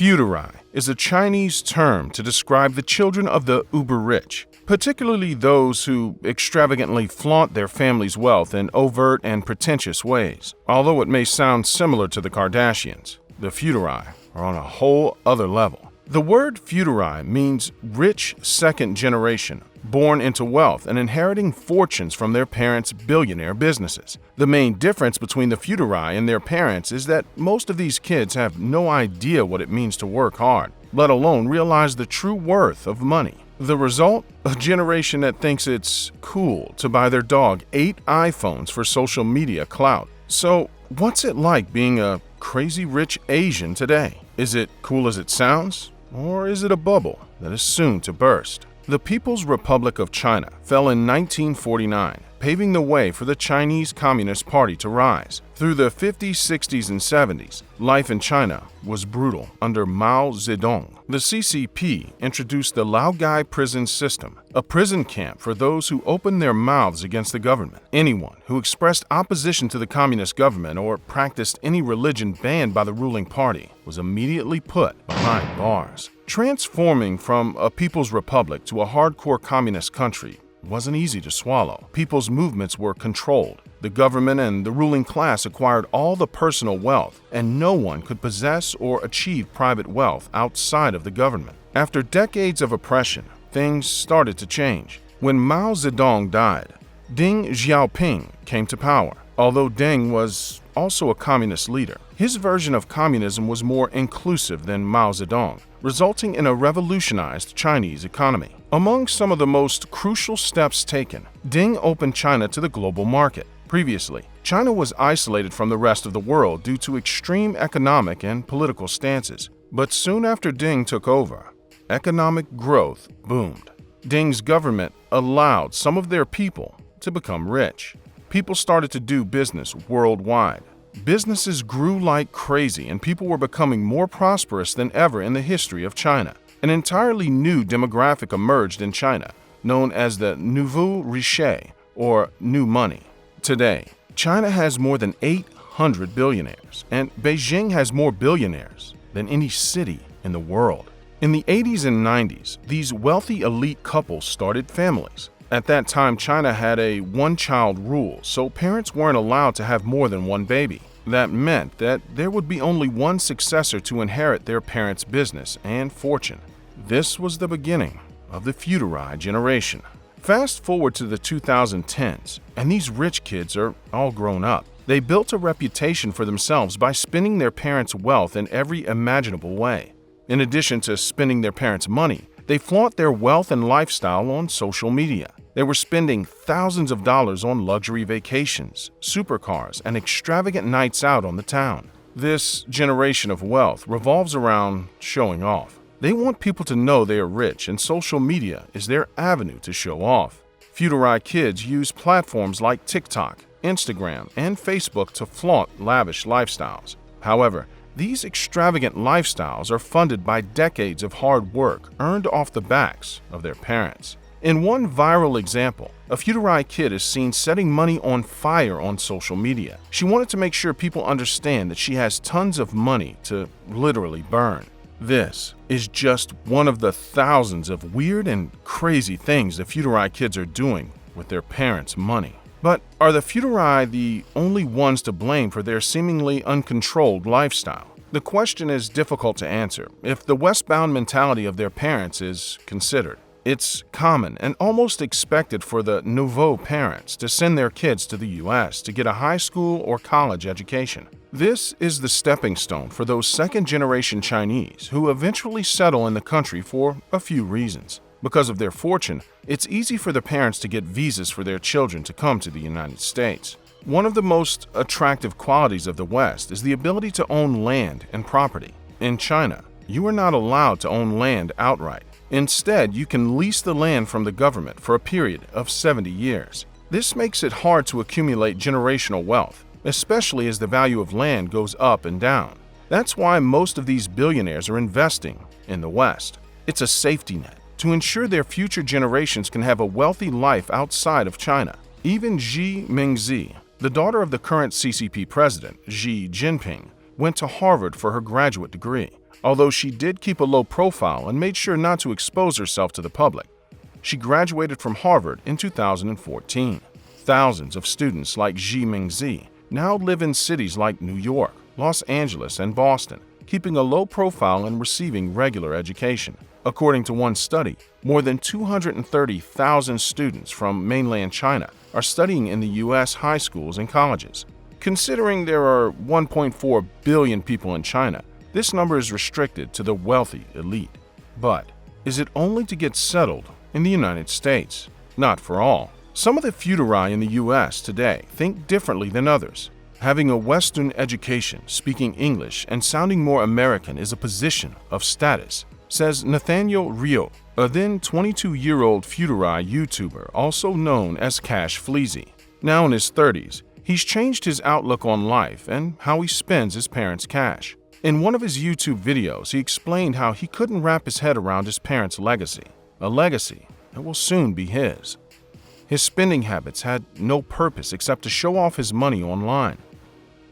Fuderi is a Chinese term to describe the children of the uber-rich, particularly those who extravagantly flaunt their family's wealth in overt and pretentious ways. Although it may sound similar to the Kardashians, the Fuderi are on a whole other level. The word Fuderi means rich second generation, born into wealth and inheriting fortunes from their parents' billionaire businesses. The main difference between the Fuderi and their parents is that most of these kids have no idea what it means to work hard, let alone realize the true worth of money. The result? A generation that thinks it's cool to buy their dog 8 iPhones for social media clout. So, what's it like being a crazy rich Asian today? Is it cool as it sounds? Or is it a bubble that is soon to burst? The People's Republic of China fell in 1949, paving the way for the Chinese Communist Party to rise. Through the 50s, 60s, and 70s, life in China was brutal under Mao Zedong. The CCP introduced the Laogai prison system, a prison camp for those who opened their mouths against the government. Anyone who expressed opposition to the communist government or practiced any religion banned by the ruling party was immediately put behind bars. Transforming from a people's republic to a hardcore communist country wasn't easy to swallow. People's movements were controlled. The government and the ruling class acquired all the personal wealth, and no one could possess or achieve private wealth outside of the government. After decades of oppression, things started to change. When Mao Zedong died, Deng Xiaoping came to power. Although Deng was also a communist leader, his version of communism was more inclusive than Mao Zedong, resulting in a revolutionized Chinese economy. Among some of the most crucial steps taken, Deng opened China to the global market. Previously, China was isolated from the rest of the world due to extreme economic and political stances. But soon after Deng took over, economic growth boomed. Deng's government allowed some of their people to become rich. People started to do business worldwide. Businesses grew like crazy, and people were becoming more prosperous than ever in the history of China. An entirely new demographic emerged in China, known as the nouveau riche, or new money. Today, China has more than 800 billionaires, and Beijing has more billionaires than any city in the world. In the 80s and 90s, these wealthy elite couples started families. At that time, China had a one-child rule, so parents weren't allowed to have more than one baby. That meant that there would be only one successor to inherit their parents' business and fortune. This was the beginning of the Fuderi generation. Fast forward to the 2010s, and these rich kids are all grown up. They built a reputation for themselves by spending their parents' wealth in every imaginable way. In addition to spending their parents' money, they flaunt their wealth and lifestyle on social media. They were spending thousands of dollars on luxury vacations, supercars, and extravagant nights out on the town. This generation of wealth revolves around showing off. They want people to know they are rich, and social media is their avenue to show off. Fuderi kids use platforms like TikTok, Instagram, and Facebook to flaunt lavish lifestyles. However, these extravagant lifestyles are funded by decades of hard work earned off the backs of their parents. In one viral example, a Fuderi kid is seen setting money on fire on social media. She wanted to make sure people understand that she has tons of money to literally burn. This is just one of the thousands of weird and crazy things the Fuderi kids are doing with their parents' money. But are the Fuderi the only ones to blame for their seemingly uncontrolled lifestyle? The question is difficult to answer if the westbound mentality of their parents is considered. It's common and almost expected for the nouveau parents to send their kids to the U.S. to get a high school or college education. This is the stepping stone for those second-generation Chinese who eventually settle in the country for a few reasons. Because of their fortune, it's easy for the parents to get visas for their children to come to the United States. One of the most attractive qualities of the West is the ability to own land and property. In China, you are not allowed to own land outright. Instead, you can lease the land from the government for a period of 70 years. This makes it hard to accumulate generational wealth, especially as the value of land goes up and down. That's why most of these billionaires are investing in the West. It's a safety net to ensure their future generations can have a wealthy life outside of China. Even Xi Mingzi, the daughter of the current CCP president, Xi Jinping, went to Harvard for her graduate degree. although she did keep a low profile and made sure not to expose herself to the public. She graduated from Harvard in 2014. Thousands of students like Xi Mingzi now live in cities like New York, Los Angeles, and Boston, keeping a low profile and receiving regular education. According to one study, more than 230,000 students from mainland China are studying in the U.S. high schools and colleges. Considering there are 1.4 billion people in China, this number is restricted to the wealthy elite. But is it only to get settled in the United States? Not for all. Some of the Fuderi in the U.S. today think differently than others. Having a Western education, speaking English, and sounding more American is a position of status, says Nathaniel Rio, a then 22-year-old Fuderi YouTuber also known as Cash Fleazy. Now in his 30s, he's changed his outlook on life and how he spends his parents' cash. In one of his YouTube videos, he explained how he couldn't wrap his head around his parents' legacy, a legacy that will soon be his. His spending habits had no purpose except to show off his money online.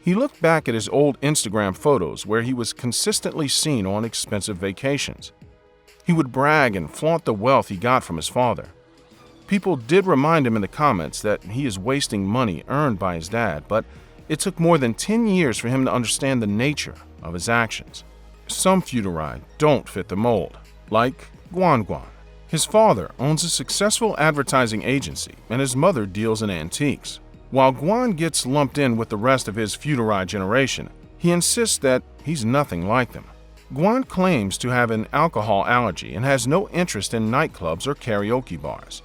He looked back at his old Instagram photos where he was consistently seen on expensive vacations. He would brag and flaunt the wealth he got from his father. People did remind him in the comments that he is wasting money earned by his dad, but it took more than 10 years for him to understand the nature of his actions. Some Fuderi don't fit the mold, like Guan Guan. His father owns a successful advertising agency and his mother deals in antiques. While Guan gets lumped in with the rest of his Fuderi generation, he insists that he's nothing like them. Guan claims to have an alcohol allergy and has no interest in nightclubs or karaoke bars.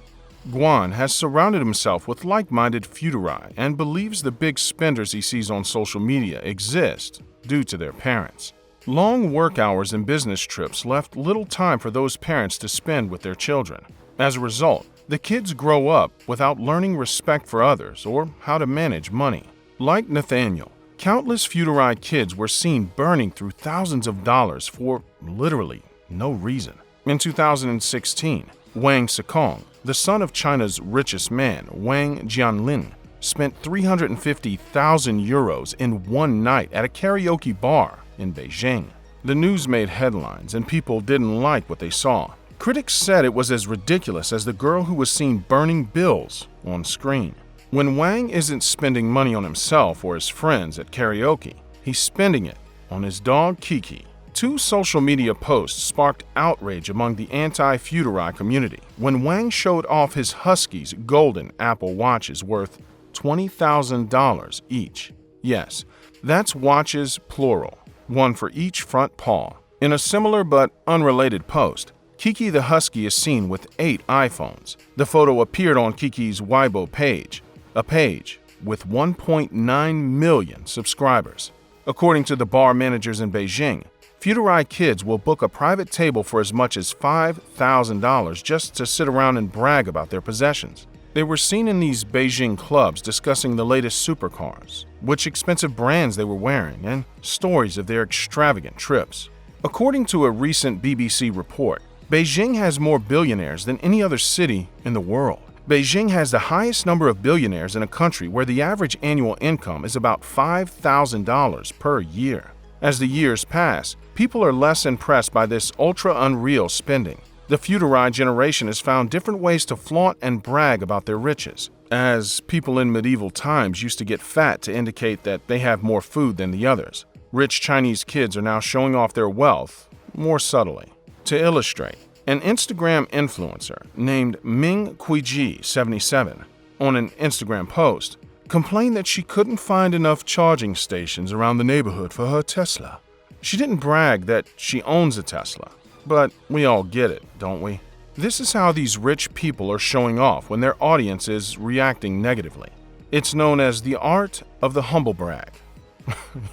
Guan has surrounded himself with like-minded Fuderi and believes the big spenders he sees on social media exist due to their parents. Long work hours and business trips left little time for those parents to spend with their children. As a result, the kids grow up without learning respect for others or how to manage money. Like Nathaniel, countless Fuderi kids were seen burning through thousands of dollars for literally no reason. In 2016, Wang Zedong, the son of China's richest man, Wang Jianlin, spent 350,000 euros in one night at a karaoke bar in Beijing. The news made headlines and people didn't like what they saw. Critics said it was as ridiculous as the girl who was seen burning bills on screen. When Wang isn't spending money on himself or his friends at karaoke, he's spending it on his dog Kiki. Two social media posts sparked outrage among the anti-Fuderi community when Wang showed off his Husky's golden Apple watches worth $20,000 each. Yes, that's watches plural, one for each front paw. In a similar but unrelated post, Kiki the Husky is seen with 8 iPhones. The photo appeared on Kiki's Weibo page, a page with 1.9 million subscribers. According to the bar managers in Beijing, Fuderi kids will book a private table for as much as $5,000 just to sit around and brag about their possessions. They were seen in these Beijing clubs discussing the latest supercars, which expensive brands they were wearing, and stories of their extravagant trips. According to a recent BBC report, Beijing has more billionaires than any other city in the world. Beijing has the highest number of billionaires in a country where the average annual income is about $5,000 per year. As the years pass, people are less impressed by this ultra-unreal spending. The Fuderi generation has found different ways to flaunt and brag about their riches. As people in medieval times used to get fat to indicate that they have more food than the others, rich Chinese kids are now showing off their wealth more subtly. To illustrate, an Instagram influencer named Ming Kuiji 77 on an Instagram post complained that she couldn't find enough charging stations around the neighborhood for her Tesla. She didn't brag that she owns a Tesla, but we all get it, don't we? This is how these rich people are showing off when their audience is reacting negatively. It's known as the art of the humble brag.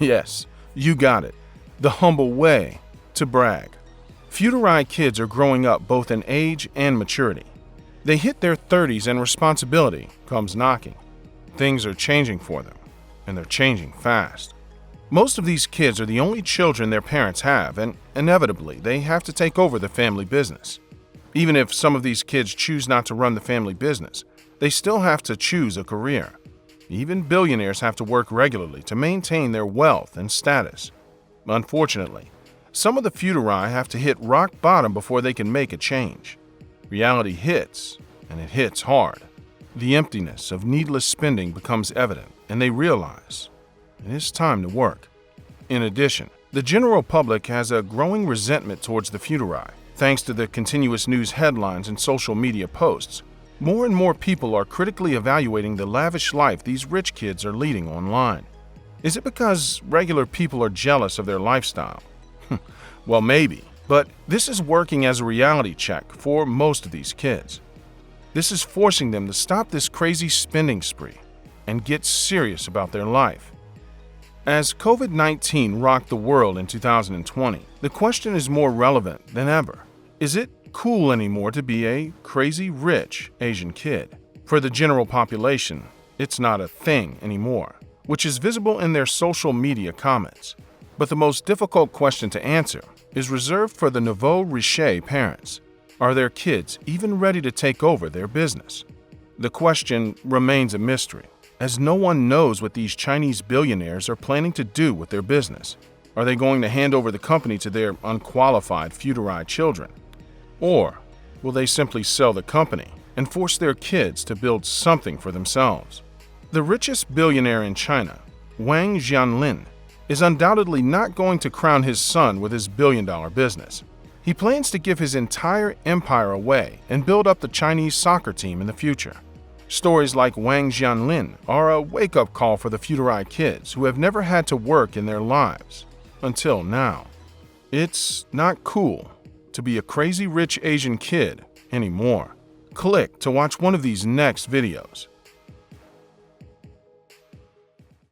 Yes, you got it. The humble way to brag. Fuderi kids are growing up both in age and maturity. They hit their 30s and responsibility comes knocking. Things are changing for them, and they're changing fast. Most of these kids are the only children their parents have, and inevitably, they have to take over the family business. Even if some of these kids choose not to run the family business, they still have to choose a career. Even billionaires have to work regularly to maintain their wealth and status. Unfortunately, Some of the Fuderi have to hit rock bottom before they can make a change. Reality hits, and it hits hard. The emptiness of needless spending becomes evident, and they realize it is time to work. In addition, the general public has a growing resentment towards the Fuderi. Thanks to the continuous news headlines and social media posts, more and more people are critically evaluating the lavish life these rich kids are leading online. Is it because regular people are jealous of their lifestyle? Well, maybe, but this is working as a reality check for most of these kids. This is forcing them to stop this crazy spending spree and get serious about their life. As COVID-19 rocked the world in 2020, the question is more relevant than ever. Is it cool anymore to be a crazy rich Asian kid? For the general population, it's not a thing anymore, which is visible in their social media comments. But the most difficult question to answer is reserved for the nouveau riche parents. Are their kids even ready to take over their business? The question remains a mystery, as no one knows what these Chinese billionaires are planning to do with their business. Are they going to hand over the company to their unqualified Fuderi children? Or will they simply sell the company and force their kids to build something for themselves? The richest billionaire in China, Wang Jianlin, is undoubtedly not going to crown his son with his billion-dollar business. He plans to give his entire empire away and build up the Chinese soccer team in the future. Stories like Wang Jianlin are a wake-up call for the Fuderi kids who have never had to work in their lives until now. It's not cool to be a crazy rich Asian kid anymore. Click to watch one of these next videos.